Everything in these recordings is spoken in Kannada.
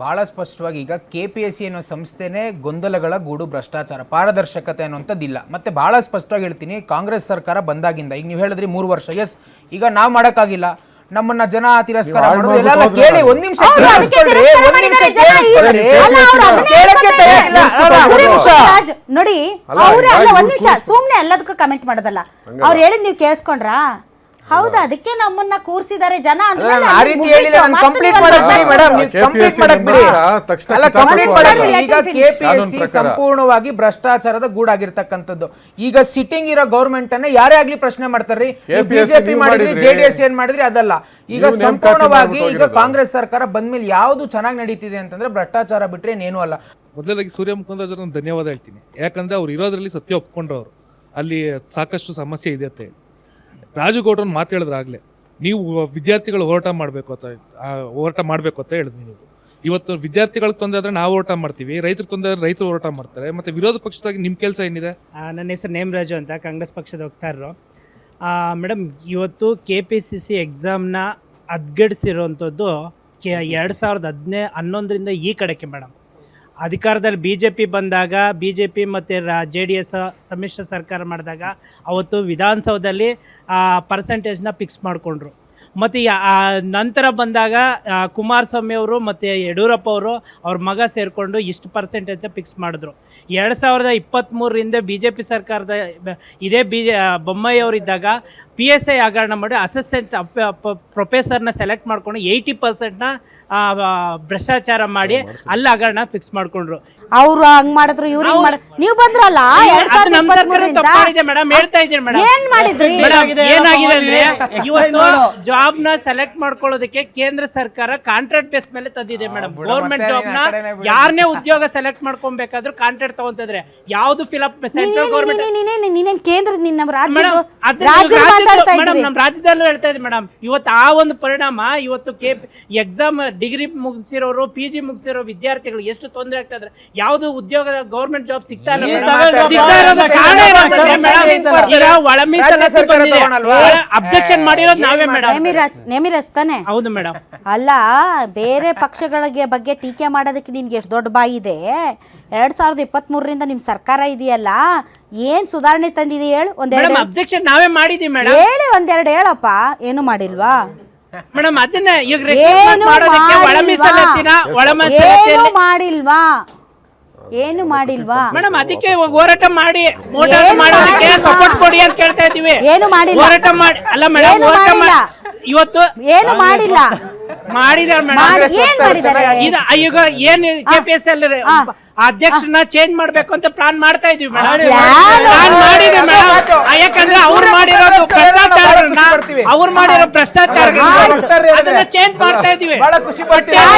ಬಹಳ ಸ್ಪಷ್ಟವಾಗಿ ಈಗ KPSC ಅನ್ನೋ ಸಂಸ್ಥೆನೇ ಗೊಂದಲಗಳ ಗೂಡು, ಭ್ರಷ್ಟಾಚಾರ, ಪಾರದರ್ಶಕತೆ ಅನ್ನೋಂಥದ್ದಿಲ್ಲ. ಮತ್ತೆ ಬಹಳ ಸ್ಪಷ್ಟವಾಗಿ ಹೇಳ್ತೀನಿ, ಕಾಂಗ್ರೆಸ್ ಸರ್ಕಾರ ಬಂದಾಗಿಂದ ಈಗ ನೀವು ಹೇಳಿದ್ರಿ 3 ವರ್ಷ, ಎಸ್, ಈಗ ನಾವು ಮಾಡೋಕ್ಕಾಗಿಲ್ಲ, ನಮ್ಮನ್ನ ಜನ ತಿರಸ್ಕಾರ ಮಾಡೋದು ಎಲ್ಲ ಕೇಳಿ. ಒಂದ್ ನಿಮಿಷ ನೋಡಿ, ಅವ್ರೆ ಅಲ್ಲ, ಒಂದ್ ನಿಮಿಷ ಸುಮ್ನೆ ಎಲ್ಲದಕ್ಕೂ ಕಮೆಂಟ್ ಮಾಡೋದಲ್ಲ. ಅವ್ರು ಹೇಳಿದ್ ನೀವು ಕೇಳಿಸ್ಕೊಂಡ್ರಾ? ಹೌದಾ, ಅದಕ್ಕೆ ನಮ್ಮನ್ನ ಕೂರ್ಸಿದ್ದಾರೆ ಜನ ಅಂತ. KPSC ಸಂಪೂರ್ಣವಾಗಿ ಭ್ರಷ್ಟಾಚಾರದ ಗೂಡಾಗಿರ್ತಕ್ಕಂಥದ್ದು. ಈಗ ಸಿಟ್ಟಿಂಗ್ ಇರೋ ಗೌರ್ಮೆಂಟ್ ಅನ್ನ ಯಾರೇ ಆಗ್ಲಿ ಪ್ರಶ್ನೆ ಮಾಡ್ತಾರ್ರಿ. ಬಿಜೆಪಿ ಮಾಡಿದ್ರಿ, JDS ಏನ್ ಮಾಡಿದ್ರಿ ಅದಲ್ಲ. ಈಗ ಸಂಪೂರ್ಣವಾಗಿ ಈಗ ಕಾಂಗ್ರೆಸ್ ಸರ್ಕಾರ ಬಂದ್ಮೇಲೆ ಯಾವ್ದು ಚೆನ್ನಾಗಿ ನಡೀತಿದೆ ಅಂತಂದ್ರೆ ಭ್ರಷ್ಟಾಚಾರ ಬಿಟ್ರೆ ಇನ್ನೇನು ಅಲ್ಲ. ಮೊದಲಾಗಿ ಸೂರ್ಯ ಮುಖಂಡರಾಜ್ ಧನ್ಯವಾದ ಹೇಳ್ತೀನಿ. ಯಾಕಂದ್ರೆ ಅವ್ರು ಇರೋದ್ರಲ್ಲಿ ಸತ್ಯ ಒಪ್ಕೊಂಡ್ರವ್ರು, ಅಲ್ಲಿ ಸಾಕಷ್ಟು ಸಮಸ್ಯೆ ಇದೆ ಅಂತ ಹೇಳಿ. ರಾಜುಗೌಡ್ರನ್ನ ಮಾತು ಹೇಳಿದ್ರಾಗಲೇ, ನೀವು ವಿದ್ಯಾರ್ಥಿಗಳು ಹೋರಾಟ ಮಾಡಬೇಕು ಅಂತ ಹೇಳಿದ್ವಿ. ನೀವು ಇವತ್ತು ವಿದ್ಯಾರ್ಥಿಗಳಿಗೆ ತೊಂದರೆ ಆದರೆ ನಾವು ಹೋರಾಟ ಮಾಡ್ತೀವಿ, ರೈತರು ತೊಂದರೆ ಆದರೆ ರೈತರು ಹೋರಾಟ ಮಾಡ್ತಾರೆ. ಮತ್ತು ವಿರೋಧ ಪಕ್ಷದಾಗಿ ನಿಮ್ಮ ಕೆಲಸ ಏನಿದೆ? ನನ್ನ ಹೆಸರು ನೇಮರಾಜು ಅಂತ, ಕಾಂಗ್ರೆಸ್ ಪಕ್ಷದ ವಕ್ತಾರರು. ಮೇಡಮ್, ಇವತ್ತು KPSC ಎಕ್ಸಾಮ್ನ ಅದ್ಗಡಿಸಿರೋವಂಥದ್ದು 2011ರಿಂದ ಈ ಕಡೆಗೆ ಮೇಡಮ್. ಅಧಿಕಾರದಲ್ಲಿ BJP ಬಂದಾಗ, BJP ಮತ್ತು JDS ಸಮ್ಮಿಶ್ರ ಸರ್ಕಾರ ಮಾಡಿದಾಗ ಅವತ್ತು ವಿಧಾನಸೌಧದಲ್ಲಿ ಪರ್ಸೆಂಟೇಜ್ನ ಫಿಕ್ಸ್ ಮಾಡಿಕೊಂಡ್ರು. ಮತ್ತು ನಂತರ ಬಂದಾಗ ಕುಮಾರಸ್ವಾಮಿ ಅವರು ಮತ್ತು ಯಡಿಯೂರಪ್ಪ ಅವರು ಅವ್ರ ಮಗ ಸೇರಿಕೊಂಡು ಇಷ್ಟು ಪರ್ಸೆಂಟೇಜ್ ಫಿಕ್ಸ್ ಮಾಡಿದ್ರು. 2023ರಿಂದ BJP ಸರ್ಕಾರದ ಇದೇ ಬೊಮ್ಮಾಯಿ ಅವರಿದ್ದಾಗ PSI ಹಗರಣ ಮಾಡಿ ಅಸಿಸ್ಟೆಂಟ್ ಪ್ರೊಫೆಸರ್ನ ಸೆಲೆಕ್ಟ್ ಮಾಡ್ಕೊಂಡು 80%ನ ಭ್ರಷ್ಟಾಚಾರ ಮಾಡಿ ಅಲ್ಲಿ ಹಗರಣ ಫಿಕ್ಸ್ ಮಾಡ್ಕೊಂಡ್ರು. ಅವ್ರು ಹಂಗ್ ಮಾಡಿದ್ರು, ಇವ್ರು ಹಿಂಗ್ ಮಾಡಿದ್ರು. ನೀವು ಬಂದ್ರಲ್ಲ 2023 ಮೇಡಮ್, ಹೇಳ್ತಾ ಇದ್ದೀನಿ ಮೇಡಮ್. ಏನ್ ಮಾಡಿದ್ರಿ? ಏನಾಗಿದೆ ಅಂದ್ರೆ, ಇವತ್ತು ಜಾಬ್ ನ ಸೆಲೆಕ್ಟ್ ಮಾಡ್ಕೊಳ್ಳೋದಕ್ಕೆ ಕೇಂದ್ರ ಸರ್ಕಾರ ಕಾಂಟ್ರಾಕ್ಟ್ ಬೇಸ್ ಮೇಲೆ ತಂದಿದೆ ಮೇಡಮ್. ಗೌರ್ಮೆಂಟ್ ಜಾಬ್ ನ ಯಾರನ್ನೇ ಉದ್ಯೋಗ ಸೆಲೆಕ್ಟ್ ಮಾಡ್ಕೊಬೇಕಾದ್ರೂ ಕಾಂಟ್ರಾಕ್ಟ್ ತಗೊಂತಿದ್ರೆ, ಯಾವ್ದು ಫಿಲಪ್ ಸೆಂಟ್ರಲ್ ಗೌರ್ಮೆಂಟ್ ನೀನೇನ್ ಕೇಂದ್ರ ನಮ್ಮ ನಮ್ಮ ರಾಜ್ಯದಲ್ಲೂ ಹೇಳ್ತಾ ಇದ್ದೀವಿ ಮೇಡಮ್. ಇವತ್ತು ಆ ಒಂದು ಪರಿಣಾಮ ಇವತ್ತು ಎಕ್ಸಾಮ್ ಡಿಗ್ರಿ ಮುಗಿಸಿರೋರು, PG ಮುಗಿಸಿರೋ ವಿದ್ಯಾರ್ಥಿಗಳು ಎಷ್ಟು ತೊಂದರೆ ಆಗ್ತಾ ಇದ್ರೆ, ಯಾವ್ದು ಉದ್ಯೋಗ ಗೌರ್ಮೆಂಟ್ ಜಾಬ್ ಸಿಗ್ತಾ ಇಲ್ಲ. ಒಳ ಮೀಸಲಾತಿ ಬಂದಿದೆ, ಅಬ್ಜೆಕ್ಷನ್ ಮಾಡಿರೋದು ನಾವೇ ಮೇಡಮ್. ನೇಮಿರಾಜ್ ತಾನೆ? ಹೌದು ಮೇಡಮ್. ಅಲ್ಲ, ಬೇರೆ ಪಕ್ಷಗಳಿಗೆ ಬಗ್ಗೆ ಟೀಕೆ ಮಾಡೋದಕ್ಕೆ ನಿನ್ಗೆ ಎಷ್ಟು ದೊಡ್ಡ ಬಾಯಿ ಇದೆ? 2023ರಿಂದ ನಿಮ್ ಸರ್ಕಾರ ಇದೆಯಲ್ಲ, ಏನ್ ಸುಧಾರಣೆ ತಂದಿದೆ ಹೇಳು? ಒಂದೆರಡು ಅಬ್ಜೆಕ್ಷನ್ ನಾವೇ ಮಾಡಿದೀವಿ ಮೇಡಮ್. ಹೇಳಿ, ಒಂದೆರಡು ಹೇಳಪ್ಪ. ಏನು ಮಾಡಿಲ್ವಾ ಮೇಡಮ್? ಅದನ್ನ ಈಗ ಏನು ಮಾಡಿಲ್ವಾ ಮೇಡಮ್? ಅದಕ್ಕೆ ಹೋರಾಟ ಮಾಡಿ ಮಾಡೋದಕ್ಕೆ ಸಪೋರ್ಟ್ ಕೊಡಿ ಅಂತ ಕೇಳ್ತಾ ಇದೀವಿ. ಏನು ಮಾಡಿಲ್ಲ, ಹೋರಾಟ ಮಾಡಿ ಅಲ್ಲ ಮೇಡಮ್, ಹೋರಾಟ ಮಾಡಿ ಇವತ್ತು ಏನು ಮಾಡಿಲ್ಲ. ಮಾಡಿದಾರೆ ಈಗ ಏನ್ KPSC ಅಲ್ಲಿ ಅಧ್ಯಕ್ಷರನ್ನ ಚೇಂಜ್ ಮಾಡ್ಬೇಕು ಅಂತ ಪ್ಲಾನ್ ಮಾಡ್ತಾ ಇದೀವಿ ಮೇಡಮ್. ಪ್ಲಾನ್ ಮಾಡಿದ್ವಿ ಮೇಡಮ್. ಯಾಕಂದ್ರೆ ಅವ್ರು ಮಾಡಿರೋದು ಭ್ರಷ್ಟಾಚಾರಗಳನ್ನ ಅದನ್ನ ಚೇಂಜ್ ಮಾಡ್ತಾ ಇದೀವಿ.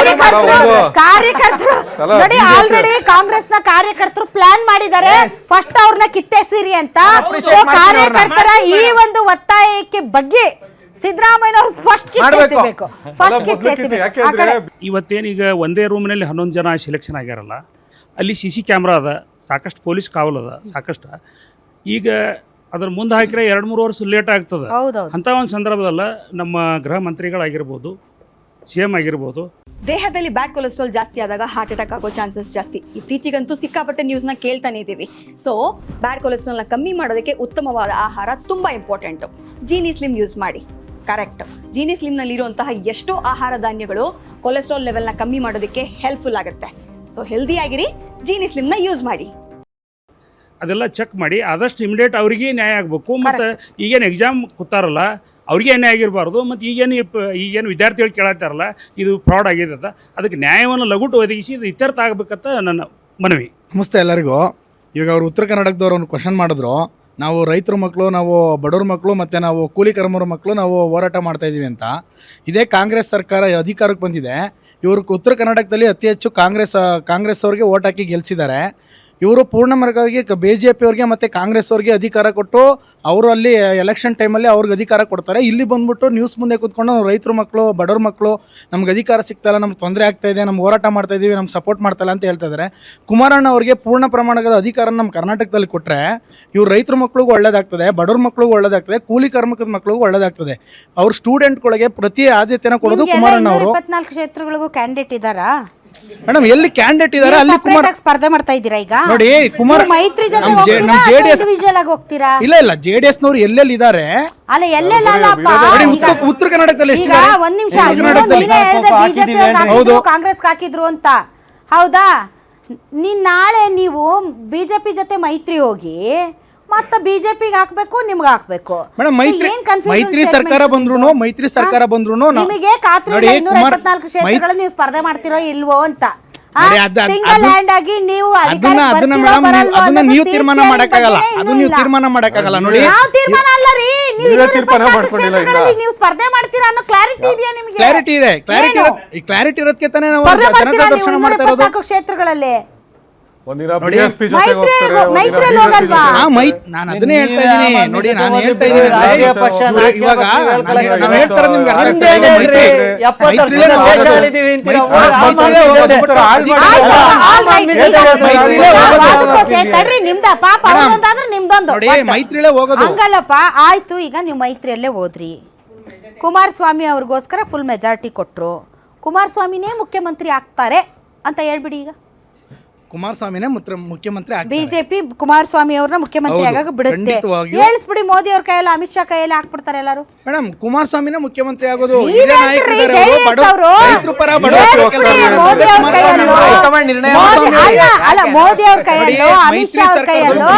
ಕಾರ್ಯಕರ್ತರು ನೋಡಿ, ಆಲ್ರೆಡಿ ಕಾಂಗ್ರೆಸ್ ನ ಕಾರ್ಯಕರ್ತರು ಪ್ಲಾನ್ ಮಾಡಿದ್ದಾರೆ, ಫಸ್ಟ್ ಅವ್ರನ್ನ ಕಿತ್ತೆಸಿರಿ ಅಂತ. ಕಾರ್ಯಕರ್ತರ ಈ ಒಂದು ಒತ್ತಾಯಕ್ಕೆ ಬಗ್ಗೆ ಸಿದ್ದರಾಮಯ್ಯ ಅವರು ಫಸ್ಟ್ ಕಿತ್ತೆಸಿಬೇಕು. ಇವತ್ತೇನೀಗ ಒಂದೇ ರೂಮ್ನಲ್ಲಿ 11 ಜನ ಸೆಲೆಕ್ಷನ್ ಆಗ್ಯಾರಲ್ಲ, ಅಲ್ಲಿ CC ಕ್ಯಾಮ್ರಾ ಅದ, ಸಾಕಷ್ಟು ಪೊಲೀಸ್ ಕಾವಲ್ ಅದ, ಸಾಕಷ್ಟು. ಈಗ ಅದ್ರ ಮುಂದೆ ಹಾಕಿದ್ರೆ 2-3 ವರ್ಷ ಲೇಟ್ ಆಗ್ತದೆ. ಅಂಥ ಒಂದು ಸಂದರ್ಭದಲ್ಲ ನಮ್ಮ ಗೃಹ ಮಂತ್ರಿಗಳಾಗಿರ್ಬೋದು, CM ಆಗಿರ್ಬೋದು, ದೇಹದಲ್ಲಿ ಬ್ಯಾಡ್ ಕೊಲೆಸ್ಟ್ರಾಲ್ ಜಾಸ್ತಿ ಆದಾಗ ಹಾರ್ಟ್ ಅಟ್ಯಾಕ್ ಆಗೋ ಚಾನ್ಸಸ್ ಜಾಸ್ತಿ. ಇತ್ತೀಚೆಗಂತೂ ಸಿಕ್ಕಾಪಟ್ಟೆ ನ್ಯೂಸ್ನ ಕೇಳ್ತಾನೆ ಇದ್ದೀವಿ. ಸೊ ಬ್ಯಾಡ್ ಕೊಲೆಸ್ಟ್ರಾಲ್ನ ಕಮ್ಮಿ ಮಾಡೋದಕ್ಕೆ ಉತ್ತಮವಾದ ಆಹಾರ ತುಂಬ ಇಂಪಾರ್ಟೆಂಟು. ಜೀನಿ ಸ್ಲಿಮ್ ಯೂಸ್ ಮಾಡಿ. ಕರೆಕ್ಟ್, ಜೀನಿ ಸ್ಲಿಮ್ನಲ್ಲಿರುವಂತಹ ಎಷ್ಟೋ ಆಹಾರ ಧಾನ್ಯಗಳು ಕೊಲೆಸ್ಟ್ರಾಲ್ ಲೆವೆಲ್ನ ಕಮ್ಮಿ ಮಾಡೋದಕ್ಕೆ ಹೆಲ್ಪ್ಫುಲ್ ಆಗುತ್ತೆ. ಸೊ ಹೆಲ್ದಿ ಆಗಿರಿ, ಜೀನಿ ಸ್ಲಿಮ್ನ ಯೂಸ್ ಮಾಡಿ. ಅದೆಲ್ಲ ಚೆಕ್ ಮಾಡಿ ಆದಷ್ಟು ಇಮಿಡಿಯೇಟ್ ಅವ್ರಿಗೆ ನ್ಯಾಯ ಆಗಬೇಕು. ಮತ್ತು ಈಗೇನು ಎಕ್ಸಾಮ್ ಕೂತಾರಲ್ಲ ಅವ್ರಿಗೆ ನ್ಯಾಯ ಆಗಿರಬಾರ್ದು. ಮತ್ತು ಈಗೇನು ವಿದ್ಯಾರ್ಥಿಗಳು ಕೇಳತ್ತಾರಲ್ಲ ಇದು ಫ್ರಾಡ್ ಆಗಿದೆ ಅಂತ, ಅದಕ್ಕೆ ನ್ಯಾಯವನ್ನು ಲಘುಟು ಒದಗಿಸಿ ಇದು ಇತ್ಯರ್ಥ ಆಗಬೇಕಂತ ನನ್ನ ಮನವಿ. ನಮಸ್ತೆ ಎಲ್ಲರಿಗೂ. ಇವಾಗ ಅವರು ಉತ್ತರ ಕರ್ನಾಟಕದವ್ರು ಒಂದು ಕ್ವಶನ್ ಮಾಡಿದ್ರು, ನಾವು ರೈತರ ಮಕ್ಕಳು, ನಾವು ಬಡವ್ರ ಮಕ್ಕಳು ಮತ್ತು ನಾವು ಕೂಲಿ ಕರ್ಮರ ಮಕ್ಕಳು ನಾವು ಹೋರಾಟ ಮಾಡ್ತಾಯಿದ್ದೀವಿ ಅಂತ. ಇದೇ ಕಾಂಗ್ರೆಸ್ ಸರ್ಕಾರ ಅಧಿಕಾರಕ್ಕೆ ಬಂದಿದೆ. ಇವರು ಉತ್ತರ ಕರ್ನಾಟಕದಲ್ಲಿ ಅತಿ ಹೆಚ್ಚು ಕಾಂಗ್ರೆಸ್ ಅವ್ರಿಗೆ ಓಟ್ ಹಾಕಿ ಗೆಲ್ಲಿಸಿದ್ದಾರೆ. ಇವರು ಪೂರ್ಣಮರ್ಗವಾಗಿ BJP ಅವ್ರಿಗೆ ಮತ್ತು ಕಾಂಗ್ರೆಸ್ ಅವ್ರಿಗೆ ಅಧಿಕಾರ ಕೊಟ್ಟು ಅವರು ಅಲ್ಲಿ ಎಲೆಕ್ಷನ್ ಟೈಮಲ್ಲಿ ಅವ್ರಿಗೆ ಅಧಿಕಾರ ಕೊಡ್ತಾರೆ. ಇಲ್ಲಿ ಬಂದ್ಬಿಟ್ಟು ನ್ಯೂಸ್ ಮುಂದೆ ಕೂತ್ಕೊಂಡು ನಾವು ರೈತರ ಮಕ್ಕಳು, ಬಡವ್ರ ಮಕ್ಕಳು, ನಮ್ಗೆ ಅಧಿಕಾರ ಸಿಗ್ತಾಯಿಲ್ಲ, ನಮ್ಗೆ ತೊಂದರೆ ಆಗ್ತಾಯಿದೆ, ನಮ್ಗೆ ಹೋರಾಟ ಮಾಡ್ತಾಯಿದ್ದೀವಿ, ನಮ್ಗೆ ಸಪೋರ್ಟ್ ಮಾಡ್ತಾಯಿಲ್ಲ ಅಂತ ಹೇಳ್ತಾ ಇದ್ದಾರೆ. ಕುಮಾರಣ್ಣ ಅವ್ರಿಗೆ ಪೂರ್ಣ ಪ್ರಮಾಣದ ಅಧಿಕಾರ ನಮ್ಮ ಕರ್ನಾಟಕದಲ್ಲಿ ಕೊಟ್ಟರೆ ಇವ್ರು ರೈತರ ಮಕ್ಳಿಗೂ ಒಳ್ಳೇದಾಗ್ತದೆ, ಬಡವ್ರ ಮಕ್ಳಿಗೂ ಒಳ್ಳೇದಾಗ್ತದೆ, ಕೂಲಿ ಕಾರ್ಮಿಕದ ಮಕ್ಳಿಗೂ ಒಳ್ಳೇದಾಗ್ತದೆ. ಅವ್ರ ಸ್ಟೂಡೆಂಟ್ಗಳಿಗೆ ಪ್ರತಿ ಆದ್ಯತೆನ ಕೊಡೋದು ಕುಮಾರಣ್ಣ ಅವರು. 24 ಕ್ಷೇತ್ರಗಳಿಗೂ ಕ್ಯಾಂಡಿಡೇಟ್ ಇದ್ದಾರಾ? ಮೇಡಮ್ ಎಲ್ಲಿ ಕ್ಯಾಂಡಿಡೇಟ್ ಇದಾರೆ ಅಲ್ಲಿ ಕುಮಾರ್ separate ಆಗಿ ಸ್ಪರ್ಧೆ ಮಾಡ್ತಾ ಇದ್ದೀರಾ ಈಗ ನೋಡಿ ಕುಮಾರ್ ನೀವು ಮೈತ್ರಿ ಜೊತೆ ನಮ್ ಹೋಗ್ತೀರಾ JDS ಇಂಡಿವಿಜುವಲ್ ಆಗಿ ಹೋಗ್ತೀರಾ? ಇಲ್ಲ JDS ನವರು ಎಲ್ಲೆಲ್ಲಿ ಇದಾರೆ ಅಲ್ಲ ಎಲ್ಲೆಲ್ಲಪ್ಪ ನೋಡಿ ಉತ್ತರ ಕರ್ನಾಟಕದಲ್ಲಿ ಈಗ ಎಷ್ಟಿದ್ದಾರೆ ಒಂದ್ ನಿಮಿಷ ಉತ್ತರ ಕರ್ನಾಟಕದಲ್ಲಿ ನೀನೇ ಹೇಳ್ದೆ ಬಿಜೆಪಿ ಹಾಕಿದ್ರು ಕಾಂಗ್ರೆಸ್ ಹಾಕಿದ್ರು ಅಂತ ಹೌದಾ? ನಾಳೆ ನೀವು ಬಿಜೆಪಿ ಜೊತೆ ಮೈತ್ರಿ ಹೋಗಿ ಮತ್ತೆ ಬಿಜೆಪಿಗೆ ಹಾಕ್ಬೇಕು ನಿಮ್ಗೆ ಹಾಕ್ಬೇಕು ಮೇಡಮ್ ಮೈತ್ರಿ ಸರ್ಕಾರ ಬಂದ್ರು ನಿಮಗೆ ಖಾತ್ರಿ ಇಲ್ಲ 224 ಕ್ಷೇತ್ರಗಳಲ್ಲಿ ನೀವು ಸ್ಪರ್ಧೆ ಮಾಡ್ತಿರೋ ಇಲ್ವೋ ಅಂತ ಸಿಂಗಲ್ ಹ್ಯಾಂಡ್ ಆಗಿ ನೀವು ಅದನ್ನ ನೀವು ತೀರ್ಮಾನ ಮಾಡಕ್ಕಾಗಲ್ಲ ನೋಡಿ. ಯಾವ ತೀರ್ಮಾನ ಅಲ್ಲ ರೀ, ನೀವು 224 ಕ್ಷೇತ್ರಗಳಲ್ಲಿ ನೀವು ಸ್ಪರ್ಧೆ ಮಾಡ್ತೀರಾ ಅನ್ನೋ ಕ್ಲಾರಿಟಿ ಇದೆಯಾ ನಿಮಗೆ? ಕ್ಲಾರಿಟಿ ಇರೋದಕ್ಕೆ ತಾನೇ ನಾವು ಸ್ಪರ್ಧೆ ಜನತಾ ಮಾಡ್ತೀರಾ ನೀವು ದರ್ಶನ ಮಾಡ್ತಾ ಇರೋದು. 224 ಕ್ಷೇತ್ರಗಳಲ್ಲಿ ಒಂದಿನ ಬಿಎಸ್ಪಿ ಜೊತೆ ಹೋಗ್ತಾರೆ, ಮೈತ್ರಿಯಲ್ಲಿ ಹೋಗಲ್ವಾ? ನಾನು ಅದನ್ನೇ ಹೇಳ್ತಾ ಇದ್ದೀನಿ ನೋಡಿ, ನಾನು ಹೇಳ್ತಾ ಇದ್ದೀನಿ ಇವಾಗ ನಾವು ಹೇಳ್ತಾರೆ ನಿಮ್ಗೆ ಅರ್ಥ ಆಗ್ತಾ ಇದೆ. ಮೈತ್ರಿಲೇ ನಾವು ತಡ್ರಿ ನಿಮ್ದ ಪಾಪ ಅವ್ರೊಂದಾದ್ರೆ ನಿಮ್ದೊಂದು ನೋಡಿ ಮೈತ್ರಿಲೇ ಹೋಗೋದು. ಹಂಗಲ್ಲಪ್ಪ ಆಯ್ತು. ಈಗ ನೀವು ಮೈತ್ರಿಯಲ್ಲೇ ಹೋದ್ರಿ, ಕುಮಾರಸ್ವಾಮಿ ಅವ್ರಿಗೋಸ್ಕರ ಫುಲ್ ಮೆಜಾರಿಟಿ ಕೊಟ್ರು, ಕುಮಾರಸ್ವಾಮಿನೇ ಮುಖ್ಯಮಂತ್ರಿ ಆಗ್ತಾರೆ ಅಂತ ಹೇಳ್ಬಿಡಿ. ಈಗ ಕುಮಾರಸ್ವಾಮಿನೇ ಮುಖ್ಯಮಂತ್ರಿ ಬಿಜೆಪಿ ಕುಮಾರಸ್ವಾಮಿ ಅವ್ರನ್ನ ಮುಖ್ಯಮಂತ್ರಿ ಆಗಾಗ ಬಿಡುತ್ತೆ, ಹೇಳಿಸ್ಬಿಡಿ. ಮೋದಿ ಅವ್ರ ಕೈಯಲ್ಲಿ ಅಮಿತ್ ಶಾ ಕೈಯಲ್ಲಿ ಹಾಕ್ಬಿಡ್ತಾರೆ ಎಲ್ಲರೂ. ಮೇಡಮ್ ಕುಮಾರಸ್ವಾಮಿನೇ ಮುಖ್ಯಮಂತ್ರಿ ಆಗೋದು. ಅಲ್ಲ ಮೋದಿ ಅವ್ರ ಕೈಯಲ್ಲೋ ಅಮಿತ್ ಶಾ ಅವ್ರ ಕೈಯಲ್ಲೋ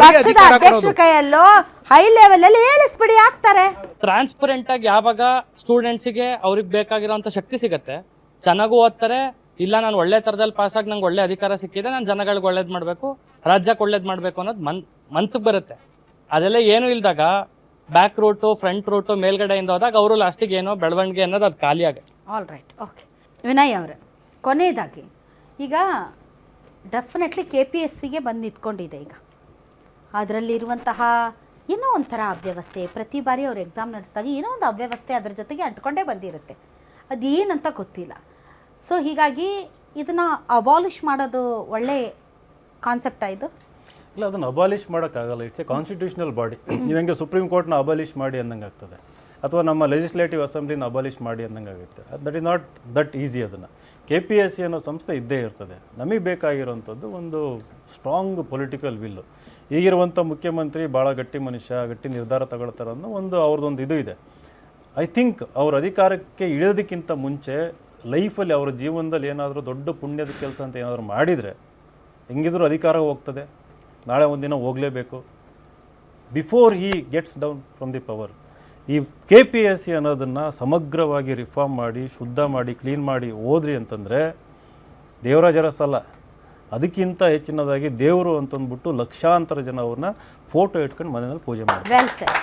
ಪಕ್ಷದ ಅಧ್ಯಕ್ಷರ ಕೈಯಲ್ಲೋ ಹೈ ಲೆವೆಲ್ ಅಲ್ಲಿ ಹೇಳಿಸ್ಬಿಡಿ, ಆಗ್ತಾರೆ. ಟ್ರಾನ್ಸ್ಪರೆಂಟ್ ಆಗಿ ಯಾವಾಗ ಸ್ಟೂಡೆಂಟ್ಸಿಗೆ ಅವ್ರಿಗೆ ಬೇಕಾಗಿರೋಂಥ ಶಕ್ತಿ ಸಿಗತ್ತೆ, ಚೆನ್ನಾಗೂ ಓದ್ತಾರೆ, ಇಲ್ಲ ನಾನು ಒಳ್ಳೆ ಥರದಲ್ಲಿ ಪಾಸಾಗಿ ನಂಗೆ ಒಳ್ಳೆ ಅಧಿಕಾರ ಸಿಕ್ಕಿದೆ, ನಾನು ಜನಗಳಿಗೆ ಒಳ್ಳೇದು ಮಾಡಬೇಕು, ರಾಜ್ಯಕ್ಕೆ ಒಳ್ಳೇದು ಮಾಡಬೇಕು ಅನ್ನೋದು ಮನ್ಸಿಗೆ ಬರುತ್ತೆ. ಅದೆಲ್ಲ ಏನೂ ಇಲ್ದಾಗ ಬ್ಯಾಕ್ ರೂಟು ಫ್ರಂಟ್ ರೂಟು ಮೇಲ್ಗಡೆಯಿಂದ ಹೋದಾಗ ಅವರು ಲಾಸ್ಟಿಗೆ ಏನೋ ಬೆಳವಣಿಗೆ ಅನ್ನೋದು ಅದು ಖಾಲಿ ಆಗುತ್ತೆ. All right, okay. ವಿನಯ್ ಅವರೇ, ಕೊನೆಯದಾಗಿ ಈಗ ಡೆಫಿನೆಟ್ಲಿ KPSCಗೆ ಬಂದು ನಿಂತ್ಕೊಂಡಿದೆ. ಈಗ ಅದರಲ್ಲಿರುವಂತಹ ಏನೋ ಒಂಥರ ಅವ್ಯವಸ್ಥೆ, ಪ್ರತಿ ಬಾರಿ ಅವ್ರು ಎಕ್ಸಾಮ್ ನಡೆಸಿದಾಗ ಏನೋ ಒಂದು ಅವ್ಯವಸ್ಥೆ ಅದ್ರ ಜೊತೆಗೆ ಅಂಟ್ಕೊಂಡೇ ಬಂದಿರುತ್ತೆ, ಅದು ಏನಂತ ಗೊತ್ತಿಲ್ಲ. ಸೊ ಹೀಗಾಗಿ ಇದನ್ನು ಅಬಾಲಿಷ್ ಮಾಡೋದು ಒಳ್ಳೆ ಕಾನ್ಸೆಪ್ಟಾ ಇದು? ಇಲ್ಲ, ಅದನ್ನು ಅಬಾಲಿಷ್ ಮಾಡೋಕ್ಕಾಗಲ್ಲ. It's A constitutional body. ನೀವು ಹೆಂಗೆ ಸುಪ್ರೀಂ ಕೋರ್ಟ್ನ ಅಬಾಲಿಷ್ ಮಾಡಿ ಅಂದಂಗೆ ಆಗ್ತದೆ, ಅಥವಾ ನಮ್ಮ ಲೆಜಿಸ್ಲೇಟಿವ್ ಅಸೆಂಬ್ಲಿನ ಅಬಾಲಿಷ್ ಮಾಡಿ ಅಂದಂಗೆ ಆಗುತ್ತೆ. That is not that easy. ಅದನ್ನು KPSC ಅನ್ನೋ ಸಂಸ್ಥೆ ಇದ್ದೇ ಇರ್ತದೆ. ನಮಗೆ ಬೇಕಾಗಿರೋವಂಥದ್ದು ಒಂದು ಸ್ಟ್ರಾಂಗ್ ಪೊಲಿಟಿಕಲ್ ವಿಲ್ಲು. ಈಗಿರುವಂಥ ಮುಖ್ಯಮಂತ್ರಿ ಭಾಳ ಗಟ್ಟಿ ಮನುಷ್ಯ, ಗಟ್ಟಿ ನಿರ್ಧಾರ ತಗೊಳ್ತಾರೆ ಅನ್ನೋ ಅವ್ರದ್ದೊಂದು ಇದು ಇದೆ. ಐ ಥಿಂಕ್ ಅವ್ರ ಅಧಿಕಾರಕ್ಕೆ ಇಳಿಯೋದಕ್ಕಿಂತ ಮುಂಚೆ ಲೈಫಲ್ಲಿ ಅವರ ಜೀವನದಲ್ಲಿ ಏನಾದರೂ ದೊಡ್ಡ ಪುಣ್ಯದ ಕೆಲಸ ಅಂತ ಏನಾದರೂ ಮಾಡಿದರೆ ಹೆಂಗಿದ್ರು ಅಧಿಕಾರ ಹೋಗ್ತದೆ, ನಾಳೆ ಒಂದಿನ ಹೋಗಲೇಬೇಕು. Before he gets down from the power, ಈ KPSC ಅನ್ನೋದನ್ನು ಸಮಗ್ರವಾಗಿ ರಿಫಾರ್ಮ್ ಮಾಡಿ, ಶುದ್ಧ ಮಾಡಿ, ಕ್ಲೀನ್ ಮಾಡಿ ಹೋದ್ರಿ ಅಂತಂದರೆ ದೇವರಾಜರ ಸಲ ಅದಕ್ಕಿಂತ ಹೆಚ್ಚಿನದಾಗಿ ದೇವರು ಅಂತಂದ್ಬಿಟ್ಟು ಲಕ್ಷಾಂತರ ಜನ ಅವ್ರನ್ನ ಫೋಟೋ ಇಟ್ಕೊಂಡು ಮನೆಯಲ್ಲಿ ಪೂಜೆ ಮಾಡಿ. Well sir.